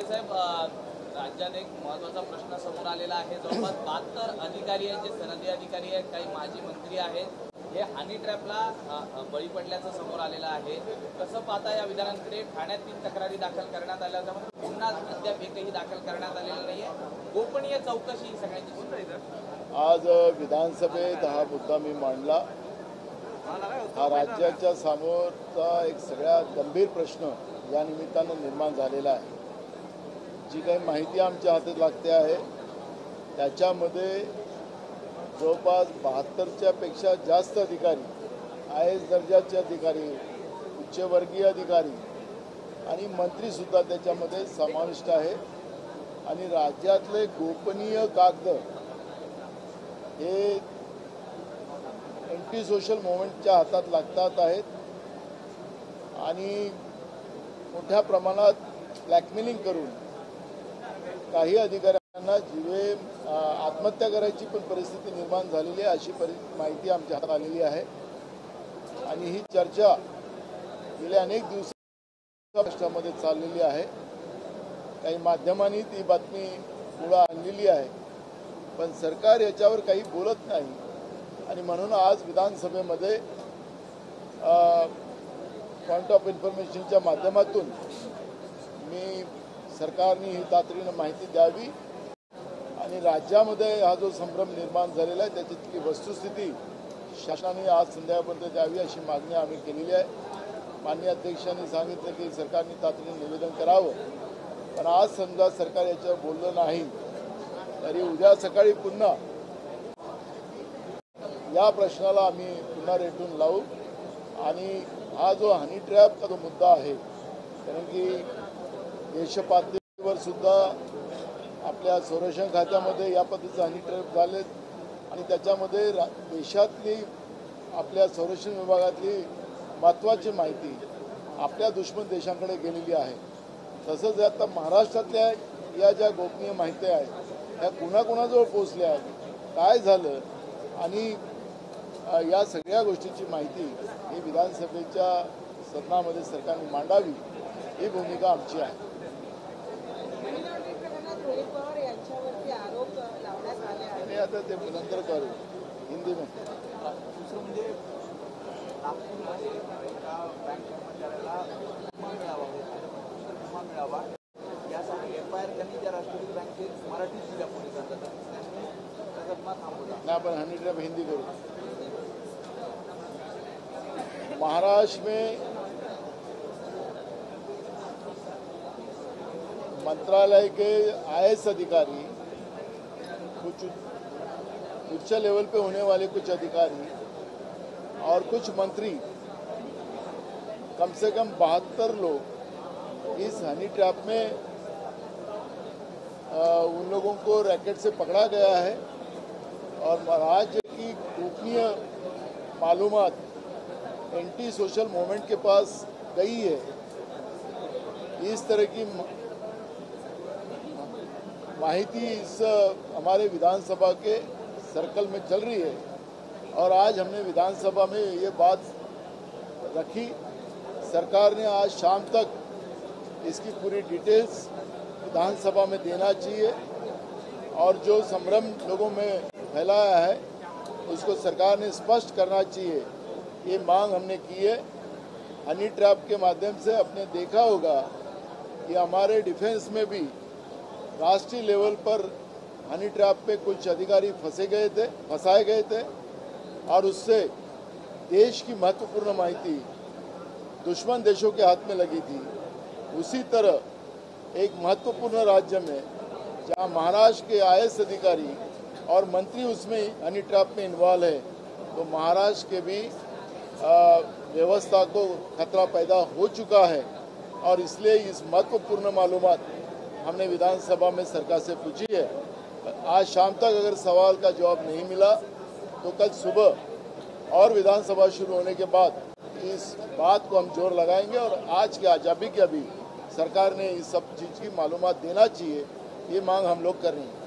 ठाकरे साहेब, राज्यात एक महत्त्वाचा प्रश्न समोर आलेला आहे। जवळपास 72 अधिकारी आहेत, जे सनदी अधिकारी आहेत, काही माजी मंत्री आहेत, हे हनी ट्रॅपला बळी पडल्याचं समोर आलेलं आहे। कसं पाहता या विधानांकडे? ठाण्यात 3 तक्रारी दाखल करण्यात आल्या, त्यामुळे पुन्हा अद्याप एकही दाखल करण्यात आलेलं नाहीये। गोपनीय चौकशी सगळ्यांची सुरू आहे। आज विधानसभेत हा मुद्दा मी मांडला। हा राज्याच्या समोरचा एक सगळ्यात गंभीर प्रश्न या निमित्तानं निर्माण झालेला आहे। जी काही माहिती आमच्या हातात लागते आहे त्याच्यामध्ये जवळपास 72च्या पेक्षा जास्त अधिकारी, IAS दर्जाचे अधिकारी, उच्चवर्गीय अधिकारी आणि मंत्रीसुद्धा त्याच्यामध्ये समाविष्ट आहे। आणि राज्यातले गोपनीय कागद हे एंटी सोशल मूवमेंटच्या हातात लागतात आहेत आणि मोठ्या प्रमाणात ब्लॅकमेलिंग करून काही अधिकाऱ्यांना जीवे आत्महत्या करायची पण परिस्थिती निर्माण झालेली आहे, अशी माहिती आमच्या हातात आलेली आहे। आणि ही चर्चा गेल्या अनेक दिवसांमध्ये चाललेली आहे। काही माध्यमांनी ती बातमी पुढे आणलेली आहे, पण सरकार याच्यावर काही बोलत नाही। आणि म्हणून आज विधानसभेमध्ये पॉइंट ऑफ इन्फॉर्मेशनच्या माध्यमातून मी सरकारने ही तातडीनं माहिती द्यावी आणि राज्यामध्ये हा जो संभ्रम निर्माण झालेला आहे त्याच्यातली वस्तुस्थिती शासनाने आज संध्याकाळपर्यंत द्यावी अशी मागणी आम्ही केलेली आहे। माननीय अध्यक्षांनी सांगितलं की सरकारने तातडीने निवेदन करावं, पण आज समजा सरकार याच्यावर बोललं नाही तरी उद्या सकाळी पुन्हा या प्रश्नाला आम्ही पुन्हा रेटून लावू। आणि हा जो हनी ट्रॅपचा जो मुद्दा आहे, कारण की देशपातळीवर सुद्धा आपल्या संरक्षण खात्यामध्ये या पद्धतीचे हनी ट्रॅप झालेत आणि त्याच्यामध्ये देशातली आपल्या संरक्षण विभागातली महत्त्वाची माहिती आपल्या दुश्मन देशांकडे गेलेली आहे। तसंच आता महाराष्ट्रातल्या या ज्या गोपनीय माहिती आहेत त्या कुणाकुणाजवळ पोहोचल्या आहेत, काय झालं, आणि या सगळ्या गोष्टीची माहिती ही विधानसभेच्या सदनामध्ये सरकारने मांडावी, ही भूमिका आमची आहे। आणि आता ते नंतर करू हिंदी में। दुसरं म्हणजे नागपूरमध्ये एका बँक कर्मचाऱ्याला विमा मिळावा यासाठी FIR त्यांनी त्या राष्ट्रवादी बँकेत मराठीत दिल्या पोलिसांचा, त्यांनी त्याचा थांबवला ना। आपण हनी ट्रैप हिंदी करूँ। महाराष्ट्र में मंत्रालय के IAS अधिकारी, कुछ उच्च लेवल पे होने वाले कुछ अधिकारी और कुछ मंत्री, कम से कम 72 लोग इस हनी ट्रैप में उन लोगों को रैकेट से पकड़ा गया है। और राज्य की गोपनीय मालूमात एंटी सोशल मूवमेंट के पास गई है। इस तरह की माहिती इस हमारे विधानसभा के सर्कल में चल रही है और आज हमने विधानसभा में ये बात रखी। सरकार ने आज शाम तक इसकी पूरी डिटेल्स विधानसभा में देना चाहिए और जो संभ्रम लोगों में फैलाया है उसको सरकार ने स्पष्ट करना चाहिए, ये मांग हमने की है। हनी ट्रैप के माध्यम से आपने देखा होगा कि हमारे डिफेंस में भी राष्ट्रीय लेवल पर हनी ट्रैप पे कुछ अधिकारी फंसाए गए थे और उससे देश की महत्वपूर्ण माहिती दुश्मन देशों के हाथ में लगी थी। उसी तरह एक महत्वपूर्ण राज्य में जहां महाराष्ट्र के IAS अधिकारी और मंत्री उसमें हनी ट्रैप में इन्वॉल्व है, तो महाराष्ट्र के भी व्यवस्था को खतरा पैदा हो चुका है। और इसलिए इस महत्वपूर्ण मालूमात हमने विधानसभा में सरकार से पूछी है। आज शाम तक अगर सवाल का जवाब नहीं मिला तो कल सुबह और विधानसभा शुरू होने के बाद इस बात को हम जोर लगाएंगे और आज के अभी सरकार ने इस सब चीज़ की मालूमात देना चाहिए, ये मांग हम लोग कर रहे हैं।